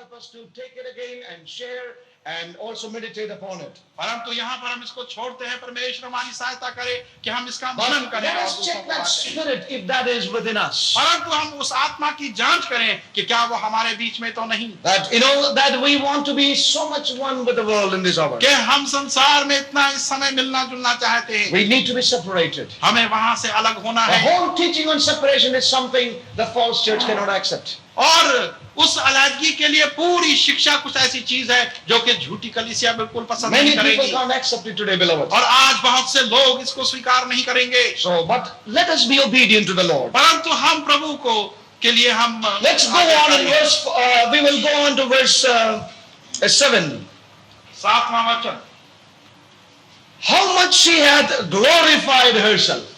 help us to take it again and share and also meditate upon it. परंतु यहाँ पर हम इसको छोड़ते हैं, परमेश्वर हमारी सहायता करे कि हम इसका But मनन करें let और us उसको check that बातें। spirit if that is within us. परंतु हम उस आत्मा की जांच करें कि क्या वो हमारे बीच में तो नहीं, That that we want to be so much one with the world in this hour. कि हम संसार में इतना इस समय मिलना जुलना चाहते हैं, We need to be separated. हमें वहां से अलग होना The है। whole teaching on separation is something the false church cannot accept. और उस अलगावगी के लिए पूरी शिक्षा कुछ ऐसी चीज है जो कि झूठी कलीसिया बिल्कुल पसंद Many नहीं people करेगी, can't accept it today, beloved. और आज बहुत से लोग इसको स्वीकार नहीं करेंगे। So, but let us be obedient to the Lord. परंतु हम प्रभु को के लिए हम Let's go on in verse. We will go on to verse 7. 7वां वचन। How much she hath glorified herself.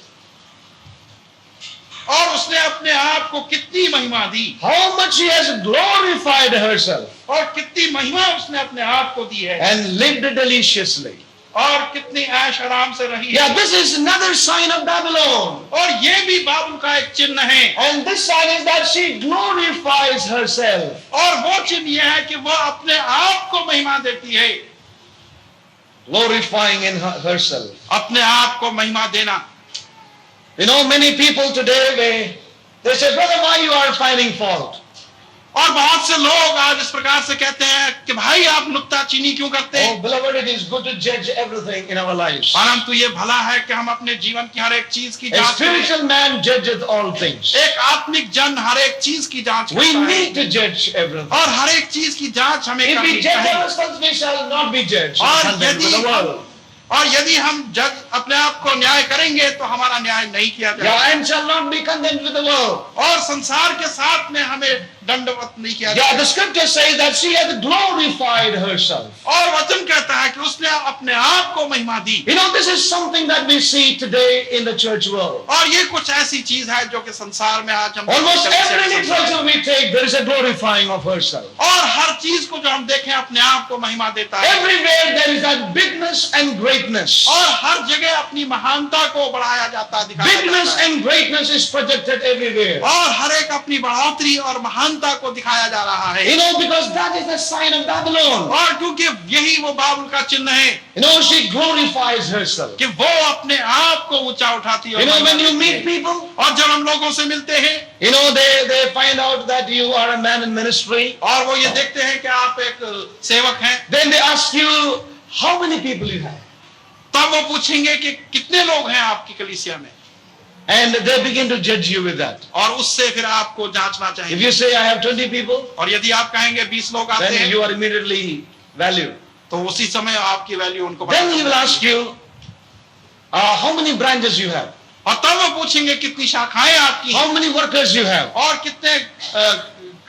और उसने अपने आप को कितनी महिमा दी, How much she has glorified herself और कितनी महिमा उसने अपने आप को दी है, and lived deliciously. और कितनी ऐश आराम से रही है। Yeah, this is another sign of Babylon. और ये भी बाबुल का एक चिन्ह है, And this sign is that she glorifies herself. और वो चिन्ह ये है कि वो अपने आप को महिमा देती है, Glorifying in herself. अपने आप को महिमा देना। You know, many people today, they say, brother, why you are finding fault? और बहुत से लोग आज इस प्रकार से कहते हैं कि भाई आप नुक्ताचीनी क्यों करते हैं। Oh, beloved, it is good to judge everything in our lives. परंतु ये भला है कि हम अपने जीवन की हर एक चीज की A जांच करें। spiritual man judgeth all things. एक आत्मिक जन हर एक चीज की जांच We करता है, need to judge everything. और हर एक चीज की जांच हमें If करनी we judge चाहिए। ourselves, we shall not be judged. और Condemned with the world. यदि हम जज अपने आप को न्याय करेंगे तो हमारा न्याय नहीं किया जाएगा, Yeah, and shall not be condemned with the world. और संसार के साथ में हमें दंडवत नहीं किया Yeah, जाएगा। the scripture says that she hath glorified herself. और वचन कहता है कि उसने अपने आप को महिमा दी। You know, this is something that we see today in the church world. और ये कुछ ऐसी चीज है जो कि संसार में आज हम Almost every liturgy we take, there is a glorifying of herself. और हर चीज को जो हम देखें अपने आप को महिमा देता है, Everywhere there is that bigness and greatness. और हर जगह अपनी महानता को बढ़ाया जाता है, दिखाया Bigness जाता है, and greatness is projected everywhere. और हर एक अपनी बढ़ोतरी और महानता को दिखाया जा रहा है। You know, because that is the sign of Babylon. और क्योंकि यही वो बाबुल का चिन्ह है You know, she glorifies herself. कि वो अपने आप को ऊंचा उठाती है। You know, when you meet people, और जब हम लोगों से मिलते हैं, you know, they find out that you are a man in ministry. और वो ये देखते हैं कि आप एक सेवक हैं, Then they ask you, how many people you have? तब वो पूछेंगे कि कितने लोग हैं आपकी कलीसिया में, And they begin to judge you with that. और उससे फिर आपको जांचना If चाहिए। you say, I have 20 people, और यदि आप कहेंगे 20 लोग आते then हैं, you are immediately valued. तो उसी समय आपकी वैल्यू उनको Then he will पता ask you, how many branches you have? और तब वो पूछेंगे कितनी शाखाएं आपकी हैं, How many workers you have? और कितने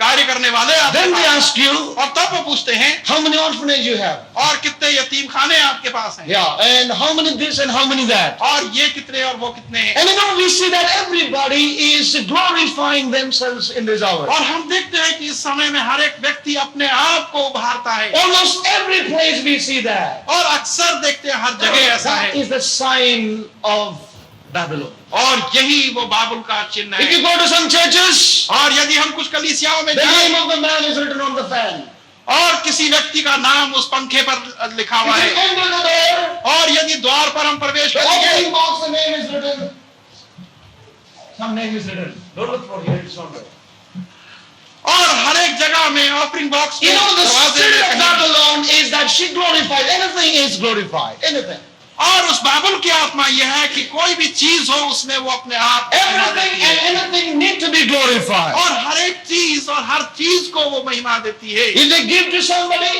कार्य करने वाले आपके Then they pass ask you, हैं। और तब वो पूछते हैं how many orphanage you have? और कितने यतीम खाने आपके पास हैं, Yeah, and how many this and how many that? और ये कितने और वो कितने हैं। And you know, we see that everybody is glorifying themselves in this hour. और हम देखते हैं कि इस समय में हर एक व्यक्ति अपने आप को उभारता है, Almost every place we see that. और अक्सर देखते हैं हर जगह ऐसा That है, is the sign of Babylon. और यही वो बाबुल का चिन्ह If you है। go to some churches, और यदि हम कुछ कलीसियाओं में the name जाएं of the man is written on the fan. और किसी व्यक्ति का नाम उस पंखे पर लिखा हुआ If you है, enter the door, और यदि द्वार पर हम प्रवेश the करेंगे opening box, the name is written. Some name is written. Don't look for here, it's not there. और हर एक जगह में offering box You know, the दरवाजे spirit में of कहीं- Babylon is that she glorifies. Anything is glorified. Anything. और उस बाबुल की आत्मा यह है कि कोई भी चीज हो उसमें वो अपने आप को महिमा Everything देती है। and anything need to be glorified. और हर एक चीज और हर चीज को वो महिमा देती है। If they give to somebody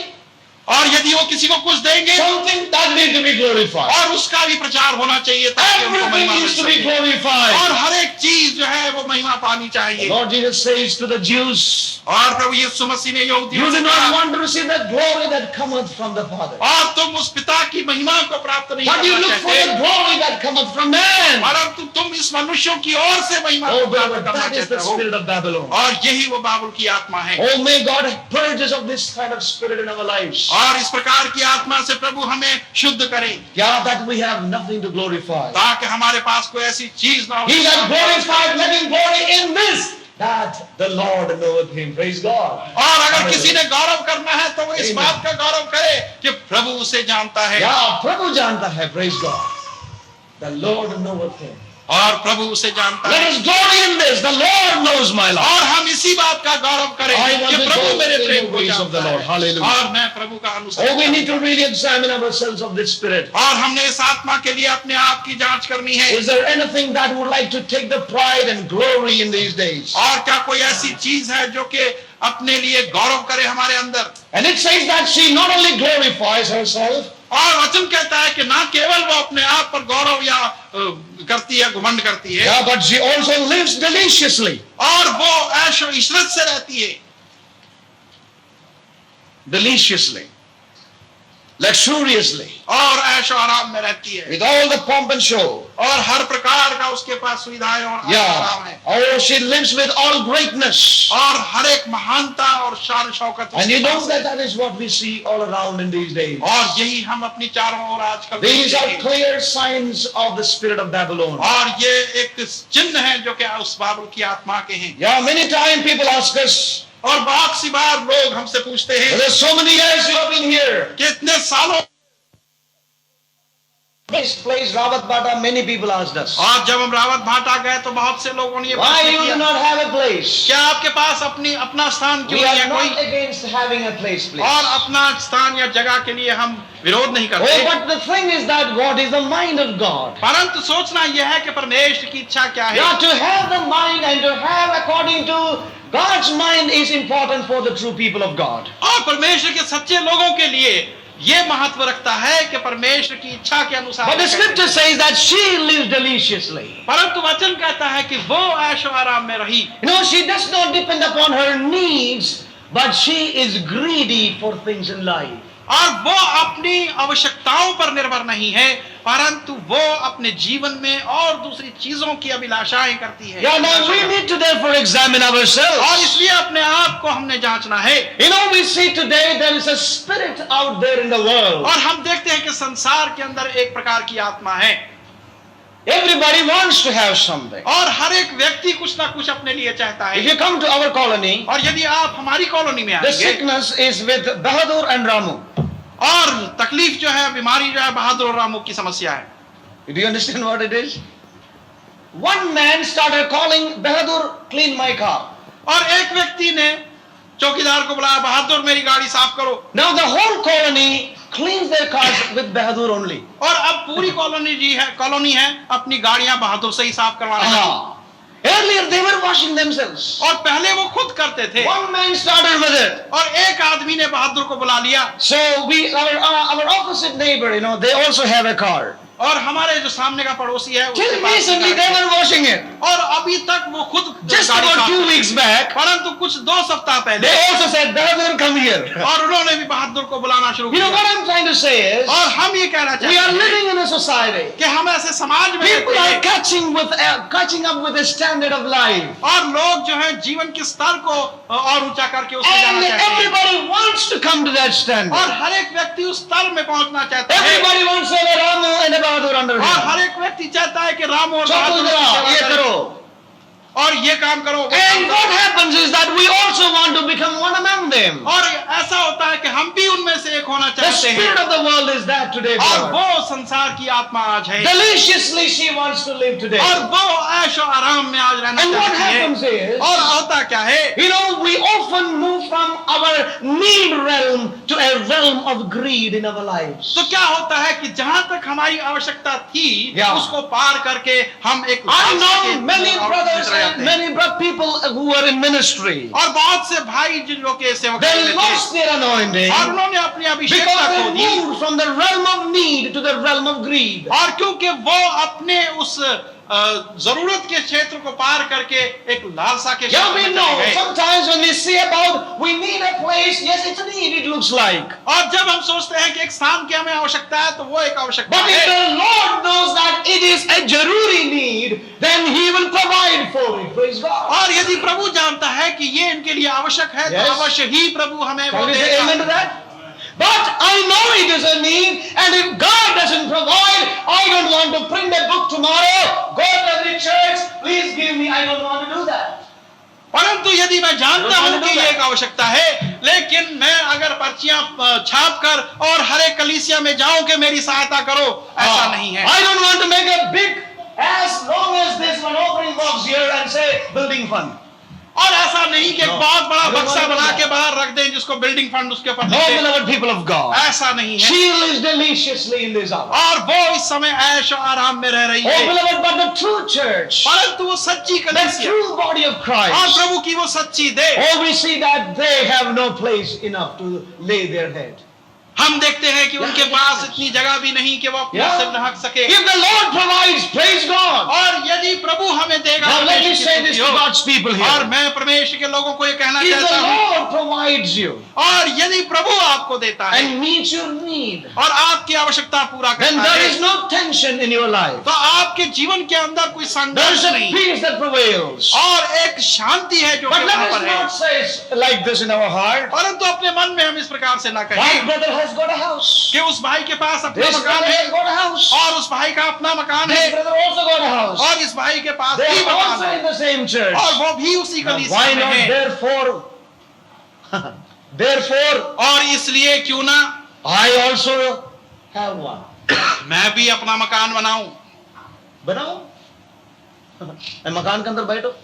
और यदि वो किसी को कुछ देंगे something, that need to be glorified. और उसका भी प्रचार होना चाहिए ताकि उनको महिमा Everything mill is to be सके। glorified. और हर एक चीज जो है वो महिमा पानी चाहिए। Lord Jesus says to the Jews, और प्रभु यीशु मसीह ने यहूदियों you से do not कहा, want to receive the glory that cometh from the Father, और तुम उस पिता की महिमा को प्राप्त नहीं but you करना look for चाहते, the glory that cometh from man. परंतु तुम इस मनुष्यों की ओर से महिमा Oh, को प्राप्त beloved, करना that is the चाहते हो। spirit of Babylon. और यही वो बाबुल की आत्मा है। Oh, may God purge us of this kind of spirit in our lives. और इस प्रकार की आत्मा से प्रभु हमें शुद्ध करे, Yeah, that we have nothing to glorify. ताकि हमारे पास कोई ऐसी चीज ना हो। He that glorified, let him glory in this, that the Lord knoweth him. Praise God. और अगर किसी ने गौरव करना है तो वो इस Amen. बात का गौरव करे कि प्रभु उसे जानता है या प्रभु जानता है. Praise God. The Lord knoweth him. और प्रभु उसे जानता Let है us glory in this. The Lord knows my life. और हम इसी बात का गौरव करें I want कि to प्रभु go मेरे in the प्रेम को ways of the जानता Lord. है Hallelujah. और मैं प्रभु का अनुसरण Oh, we need to करूंगा। really examine ourselves of this spirit. और हमने इस आत्मा के लिए अपने आप की जांच करनी है Is there anything that would like to take the pride and glory in these days? और क्या कोई ऐसी चीज है जो कि अपने लिए गौरव करे हमारे अंदर। And it says that she not only glorifies herself, और वचन कहता है कि ना केवल वो अपने आप पर गौरव या करती है, घमंड करती है, yeah, but she also lives deliciously. और वो ऐशो इशरत से रहती है, Deliciously. Luxuriously. और ऐशो आराम में रहती है, With all the pomp and show. और हर प्रकार का उसके पास सुविधाएं और आराम Yeah. है, Oh, she lives with all greatness. और हर एक महानता और शान शौकत And you उसके know पास that है। that is what we see all around in these days. और यही हम अपनी चारों ओर आजकल These देखते are हैं। clear signs of the spirit of Babylon. और ये एक चिन्ह है जो कि उस बाबुल की आत्मा के हैं। Yeah, many times people ask us, और बहुत सी बार लोग हमसे पूछते हैं there's so many years you have been here. कि इतने सालों, This place, Rawat Bata, many people asked us. और जब हम रावत भाटा गए तो बहुत से लोगों ने ये Why प्रश्न you किया, do not have a place? क्या आपके पास अपना स्थान क्यों We नहीं are है not कोई? against having a place. और अपना स्थान या जगह के लिए हम विरोध नहीं Oh, करते, but the thing is that what is the mind of God? परंतु सोचना यह है कि परमेश्वर की इच्छा क्या है। Yeah, to have the mind and to have according to God's mind is important for the true people of God. और परमेश्वर के सच्चे लोगों के लिए ये महत्व रखता है कि परमेश्वर की इच्छा के अनुसार। But the scripture says that she lives deliciously. परंतु वचन कहता है कि वो ऐशो आराम में रही। You know, she does not depend upon her needs, but she is greedy for things in life. और वो अपनी आवश्यकताओं पर निर्भर नहीं है, परंतु वो अपने जीवन में और दूसरी चीजों की अभिलाषाएं करती है। Yeah, now we need to therefore examine और ourselves. इसलिए अपने आप को हमने जांचना है। You know, we see today there is a spirit out there in the world. और हम देखते हैं कि संसार के अंदर एक प्रकार की आत्मा है, Everybody wants to have something. और हर एक व्यक्ति कुछ ना कुछ अपने लिए चाहता If है। you come to our colony, और यदि आप हमारी कॉलोनी में the आएंगे, sickness is with Bahadur and Ramu. और तकलीफ जो है, बीमारी जो है, बहादुर और रामू की समस्या है। Do you understand what it is? One man started calling Bahadur, clean my car. और एक व्यक्ति ने चौकीदार को बुलाया, बहादुर मेरी गाड़ी साफ करो। Now the whole colony cleans their cars with Bahadur only. और अब पूरी कॉलोनी है अपनी गाड़ियां बहादुर से ही साफ करवाने लगी। Earlier they were washing themselves. और पहले वो खुद करते थे, One man started with it. और एक आदमी ने बहादुर को बुला लिया। So our opposite neighbor, you know, they also have a car. और हमारे जो सामने का पड़ोसी है उसके Till pass recently car they है। were washing it. और अभी तक वो खुद Just गाड़ी about साफ 2 करते weeks हैं। back, परंतु कुछ 2 सप्ताह they पहले also said, Bahadur, come here. और उन्होंने भी बहादुर को बुलाना शुरू You know किया। what I'm trying to say is, और हम ये कहना we are चाहते हैं living in a society. कि हम ऐसे समाज में People रहते are हैं, catching up with the standard of life. और लोग जो है जीवन के स्तर को और ऊंचा करके उसमें And जाना चाहते हैं, everybody wants to come to that standard. और हर एक व्यक्ति उस स्तर में पहुंचना चाहता है, Everybody wants to have a Ramu and a Bahadur under और him. हर एक व्यक्ति चाहता है कि राम और Chakul बहादुर की jara, सेवा ye करें, karo. और ये काम करो, वो And काम what करो। happens is that we also want to become one among them. और ऐसा होता है कि हम भी उनमें से एक होना The चाहते spirit हैं, of the world is that today, और brother. वो संसार की आत्मा आज है, Deliciously she wants to live today. और वो ऐशो आराम में आज रहना And what चाहती happens है। is, और होता क्या है, you know, we often move from our need realm to a realm of greed in our lives. तो क्या होता है कि जहां तक हमारी आवश्यकता थी Yeah. उसको पार करके हम एक I लालसा know के many और brothers भीतर and जाते हैं। many people who are in ministry. और बहुत से भाई जिन लोग के सेवक They में थे, lost their anointing और उन्होंने अपनी because अभिषेकता खो they the, moved from the realm of need to the realm of greed. और क्योंकि वो अपने उस जरूरत के क्षेत्र को पार करके एक लालसा के Yeah, क्षेत्र we में know. चले गए। Sometimes when we see about, we need a place. Yes, it's a need. It looks like. और जब हम सोचते हैं कि एक स्थान की हमें आवश्यकता है, तो वो एक आवश्यकता But if है, the Lord knows that it is a jaruri need, then He will provide for it. Praise God. और यदि प्रभु जानता है कि ये इनके लिए आवश्यक है, Yes. तो अवश्य ही प्रभु हमें वो Can we say amen to देगा। that? But I know it is a need, and if God doesn't provide, I don't want to print a book tomorrow. Go to every church, please give me. I don't want to do that. परंतु यदि मैं जानता हूं कि ये एक आवश्यकता है, लेकिन मैं अगर पर्चियां छाप कर और हर एक कलीसिया में जाऊं कि मेरी सहायता करो, ऐसा नहीं है। I don't want to make a big, as long as this one offering box here and say building fund. और ऐसा नहीं कि एक No. बहुत बड़ा I don't बक्सा want to बना do के बाहर रख दें जिसको बिल्डिंग फंड उसके ऊपर No, लिखे। beloved people of God. ऐसा नहीं है। She lives deliciously in this hour. और वो इस समय ऐश और आराम में रह रही Oh, है, beloved, but the true church, परंतु वो सच्ची the कलीसिया true body of और Christ, प्रभु की वो सच्ची दे, oh, we see that they have no place enough to lay their head. हम देखते हैं कि उनके पास इतनी जगह भी नहीं कि वो अपने Yeah. सिर ढक सके। If the Lord provides, praise God. और यदि प्रभु हमें देगा, Now let me परमेश्वर say की this स्तुति to हो। God's people और here. मैं परमेश्वर के लोगों को ये कहना If चाहता the हूँ, Lord provides you और यदि प्रभु आपको देता है and meets your need, और आपकी आवश्यकता पूरा then करता there is है, no tension in your life. तो आपके जीवन के अंदर कोई There संघर्ष is a नहीं peace that prevails. और एक शांति है जो But let वहां us पर है। not say like this in our heart. परंतु अपने मन में हम इस प्रकार से ना My कहें brother has got a house. कि उस भाई के पास अपना This मकान brother है has got a house. और उस भाई का अपना मकान This है brother also got a house. और इस भाई के पास They भी are मकान also है in the same church. और वो भी उसी Now, कलीसिया why में not है। therefore, और इसलिए क्यों ना I also have one. मैं भी अपना मकान बनाऊं। बनाओ मकान के अंदर बैठो.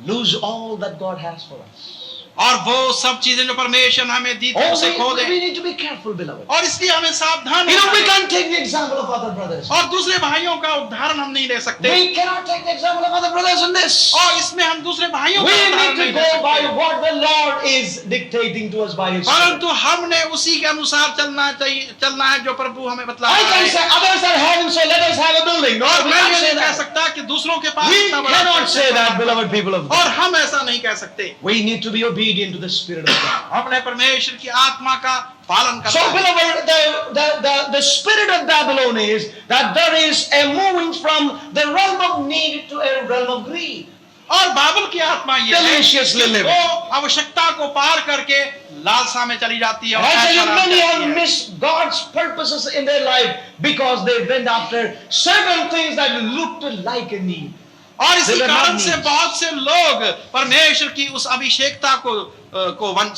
Lose all that God has for us. और वो सब चीजें जो परमेश्वर ने हमें दी थी Oh, उसे खो we they. need to be careful, beloved. और इसलिए हमें सावधान You know, रहना we है। can't take the example of other brothers. और दूसरे भाइयों का उदाहरण हम नहीं ले सकते We cannot take the example of other brothers in this. और इसमें हम दूसरे भाइयों We का उदाहरण need to नहीं ले go by सकते, what the Lord is dictating to us by His Spirit. परंतु हमने उसी के अनुसार चलना है जो प्रभु हमें बतला I रहा can है। say others are having, so let us have a building. No, और we मैं can't ये say नहीं कह that. सकता कि दूसरों के पास We इतना बड़ा cannot चर्च say है। that, beloved people of और God. हम ऐसा नहीं कह सकते। We need to be obedient to the Spirit of God. अपने परमेश्वर की आत्मा का पालन So, करना है। beloved, the spirit of Babylon is that there is a moving from the realm of need to a realm of greed. और बाबुल की आत्मा ये है Deliciously कि living. वो आवश्यकता को पार करके लालसा में चली जाती है और And I tell you, ऐशो-आराम many करती have है। missed God's purposes in their life because they went after certain things that looked like a need. और इसी They were कारण not से needs. बहुत से लोग परमेश्वर की उस अभिषेकता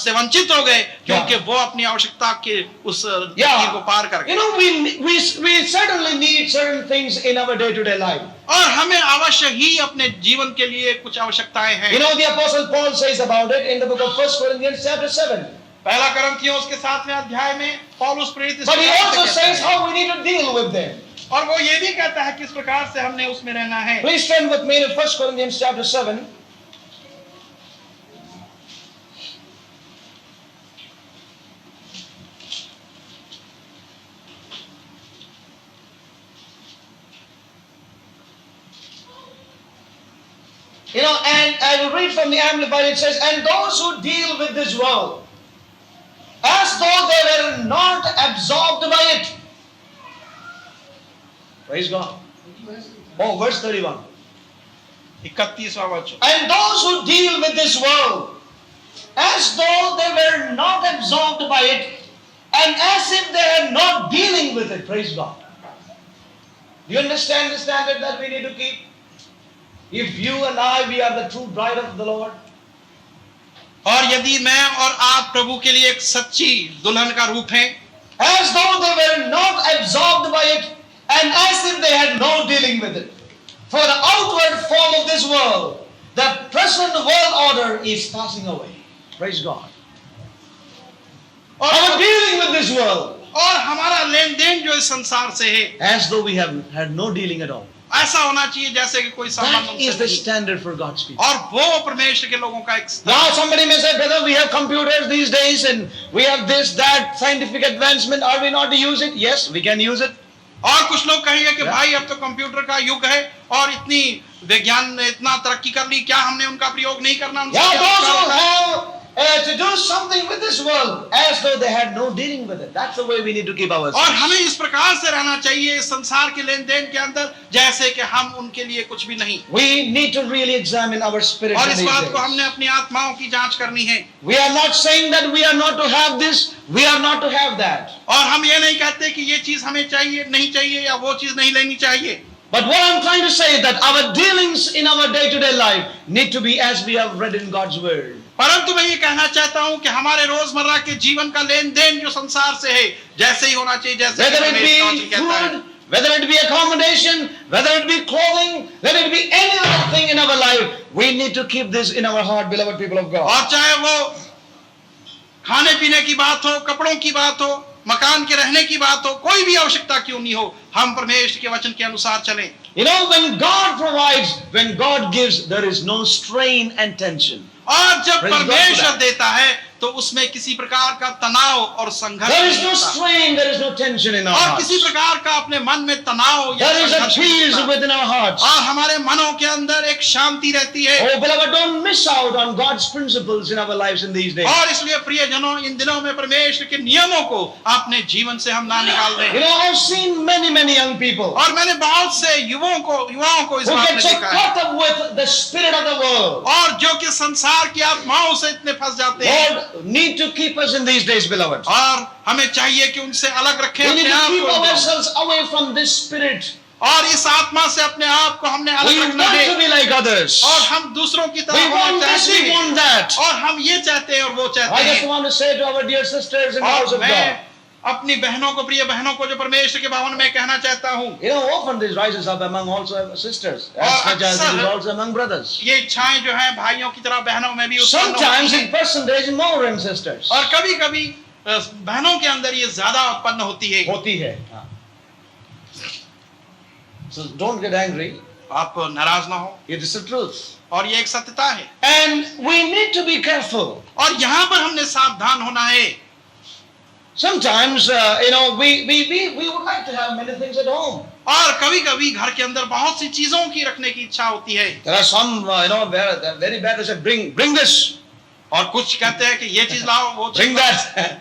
से वंचित हो गए क्योंकि वो अपनी आवश्यकता के उस चीज को पार कर You गए। know, we certainly need certain things in our day-to-day life. और हमें अवश्य ही अपने जीवन के लिए कुछ आवश्यकताएं हैं। You know, the Apostle Paul says about it in the book of 1 Corinthians chapter 7. पहला करंथियों उसके 7वें अध्याय में पौलुस प्रेरित इस But he प्रकार से also कहता says है। how we need to deal with them. और वो ये भी कहता है किस प्रकार से हमने उसमें रहना है। Please turn with me to 1 Corinthians chapter 7. You know, and I will read from the Amplified, it says, and those who deal with this world, as though they were not absorbed by it. Praise God. Oh, verse 31. 31वां वचन। And those who deal with this world, as though they were not absorbed by it, and as if they are not dealing with it. Praise God. Do you understand the standard that we need to keep? If you and I, we are the true bride of the Lord. और यदि मैं और आप प्रभु के लिए एक सच्ची दुल्हन का रूप हैं, As though they were not absorbed by it, and as if they had no dealing with it. For the outward form of this world, the present world order is passing away. Praise God. Our dealing with this world, और हमारा लेन then जो इस संसार से है as though we have had no dealing at all. ऐसा होना चाहिए जैसे कि कोई संबंध That is उनसे the नहीं। standard for God's people. और वो परमेश्वर के लोगों का एक स्तर। Now somebody may say, brother, we have computers these days and we have this, that, scientific advancement. Are we not to use it? Yes, we can use it. और कुछ लोग कहेंगे कि Yeah. भाई अब तो कंप्यूटर का युग है और इतनी विज्ञान ने इतना तरक्की कर ली, क्या हमने उनका प्रयोग नहीं करना? उनसे Yeah, क्या those उपकार who होता है? have to do something with this world as though they had no dealing with it. That's the way we need to keep ourselves. और हमें इस प्रकार से रहना चाहिए इस संसार के लेन देन के अंदर जैसे कि हम उनके लिए कुछ भी नहीं। We need to really examine our spirit और in इस these बात को days. हमने अपनी आत्माओं की जांच करनी है। We are not saying that we are not to have this, we are not to have that. और हम ये नहीं कहते कि ये चीज हमें चाहिए नहीं चाहिए या वो चीज नहीं लेनी चाहिए। But what I'm trying to say is that our dealings in our day-to-day life need to be as we have read in God's word. परंतु मैं ये कहना चाहता हूं कि हमारे रोजमर्रा के जीवन का लेन देन जो संसार से है जैसे ही होना चाहिए, जैसे Whether it परमेश्वर का वचन be कहता है। food, whether it be accommodation, whether it be clothing, whether it be any other thing in our life, we need to keep this in our heart, beloved people of God. और चाहे वो खाने पीने की बात हो, कपड़ों की बात हो, मकान के रहने की बात हो, कोई भी आवश्यकता क्यों नहीं हो, हम परमेश्वर के वचन के अनुसार चलें। You know, when God provides, when God gives, there is no strain and tension. और जब Praise God for परमेश्वर that. देता है तो उसमें किसी प्रकार का तनाव और संघर्ष There is नहीं no होता। strain, there is no tension in our और hearts. किसी प्रकार का अपने मन में तनाव या There is a संघर्ष नहीं peace होता। within our hearts. और हमारे मनों के अंदर एक शांति रहती है। Oh, beloved, don't miss out on God's principles in our lives in these days. और इसलिए प्रिय जनों, इन दिनों में परमेश्वर के नियमों को अपने जीवन से हम ना निकाल You दें। know, I've seen many young people और मैंने बहुत से युवाओं को इस who बात get में so देखा है, caught up with the spirit of the world. और जो कि संसार की आत्माओं से इतने फंस जाते हैं। Lord, need to keep us in these days, beloved. और हमें चाहिए कि उनसे अलग रखें We need अपने to आप keep को, ourselves away from this spirit. और इस आत्मा से अपने आप को हमने अलग We रखना want है। to be like others. और हम दूसरों की We तरह want होना this, चाहते we हैं, want that. और हम ये चाहते हैं और वो चाहते I just हैं। want to say to our dear sisters in the house और of God, मैं अपनी बहनों को, प्रिय बहनों को जो परमेश्वर के भवन में कहना चाहता हूँ, you know, often this rises up among also sisters, और as much as it is अक्सर also among brothers. ये इच्छाएं जो हैं भाइयों की तरह बहनों में भी उत्पन्न Sometimes होती in हैं। percentage more in sisters. और कभी-कभी बहनों के अंदर ये ज्यादा उत्पन्न होती है। होती है. So don't get angry. आप नाराज ना हो, It is the truth. और ये एक सत्यता है। And we need to be careful. और यहाँ पर हमने सावधान होना है। Sometimes, you know, we would like to have many things at home. और कभी-कभी घर के अंदर बहुत सी चीजों की रखने की इच्छा होती है। There are some, you know, they're very bad. They say, bring this, और कुछ कहते हैं कि ये चीज लाओ, वो bring चीज लाओ, that.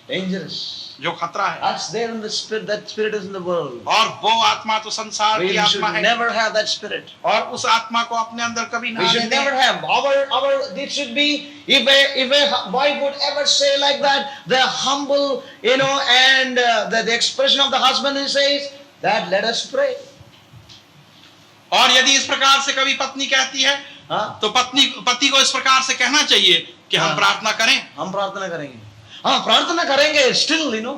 Dangerous. जो खतरा है। That's there in the spirit. That spirit is in the world. और वो आत्मा तो संसार We की should आत्मा है, never have that spirit. और उस आत्मा को अपने अंदर कभी ना We आने should never दें। have. It should be, if a wife would ever say like that, the humble, you know, and the expression of the husband he says, that let us pray. और यदि इस प्रकार से कभी पत्नी कहती है, हाँ? तो पति को इस प्रकार से कहना चाहिए कि हम हाँ। प्रार्थना करें। हम प्रार्थना करेंगे. हाँ, प्रार्थना करेंगे. Still, you know,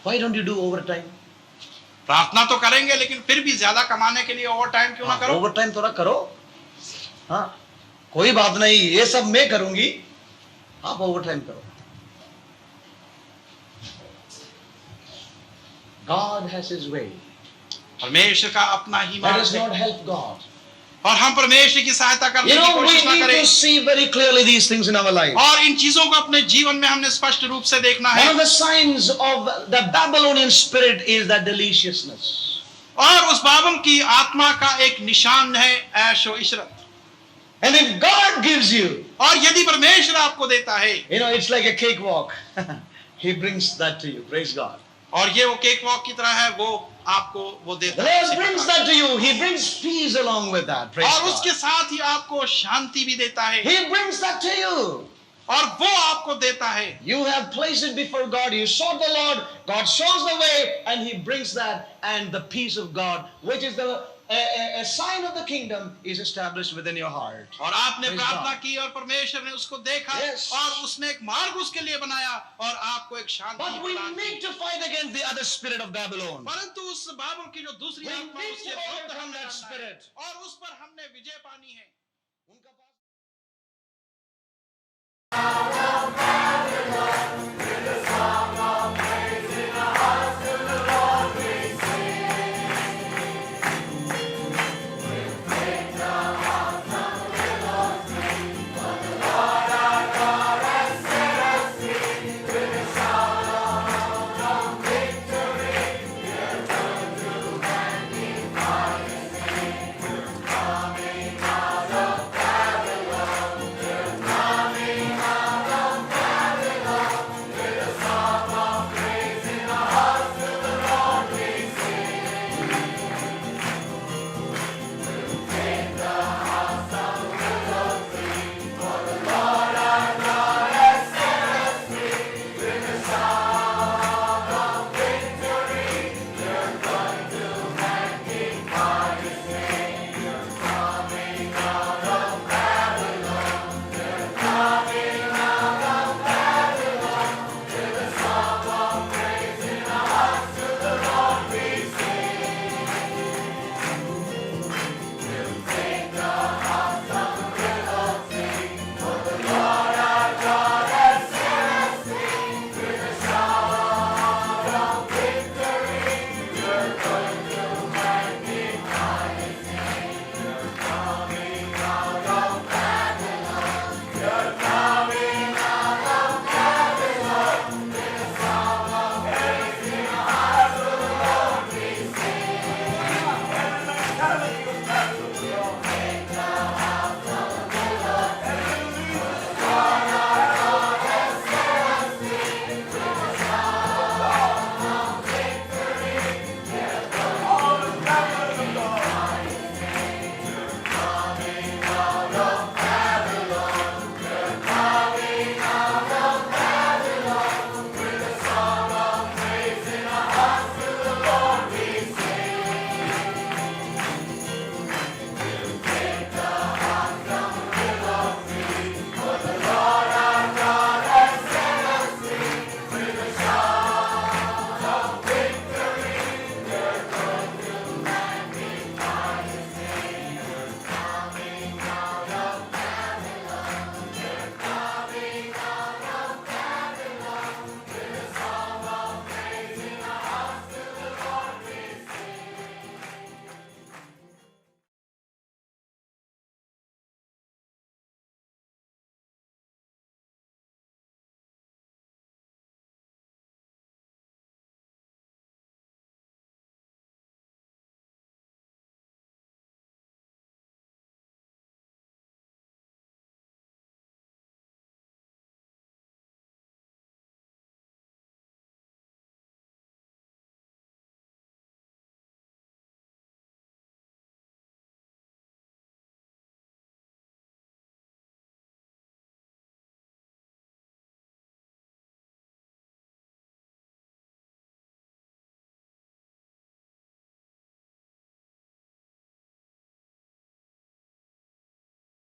why don't you do overtime? प्रार्थना तो करेंगे, लेकिन फिर भी ज्यादा कमाने के लिए ओवर टाइम क्यों ना करो? ओवरटाइम थोड़ा करो. हाँ, कोई बात नहीं, ये सब मैं करूंगी, आप ओवरटाइम करो. God has His way. परमेश्वर का अपना ही Let मार्ग us है, not help God. और हम परमेश्वर की सहायता करने You की know, we कोशिश ना need करें। to see very clearly these things in our life. और इन चीजों को अपने जीवन में हमने स्पष्ट रूप से देखना One है। of the signs of the Babylonian spirit is that deliciousness. और उस बाबल की आत्मा का एक निशान है ऐश और Ishrat. And if God gives you, और यदि परमेश्वर आपको देता है, you know, it's like a cakewalk. He brings that to you. Praise God. और ये वो केक वॉक की तरह है, वो आपको वो The देता है Lord इसी brings प्रकार। that to you. He brings peace along with that. Praise और God. उसके साथ ही आपको शांति भी देता है, He brings that to you. और वो आपको देता है। You have placed it before God. You sought the Lord. God shows the way, and He brings that, and the peace of God, which is a sign of the kingdom, is established within your heart. और आपने Praise प्रार्थना God. की और परमेश्वर ने उसको देखा, Yes. और उसने एक मार्ग उसके लिए बनाया और आपको एक शांति But we प्रदान की। need to fight against the other spirit of Babylon. परंतु उस बाबुल की जो दूसरी We आत्मा need उसके to विरुद्ध overcome हमने that लड़ना है, spirit. और उस पर हमने विजय पानी है।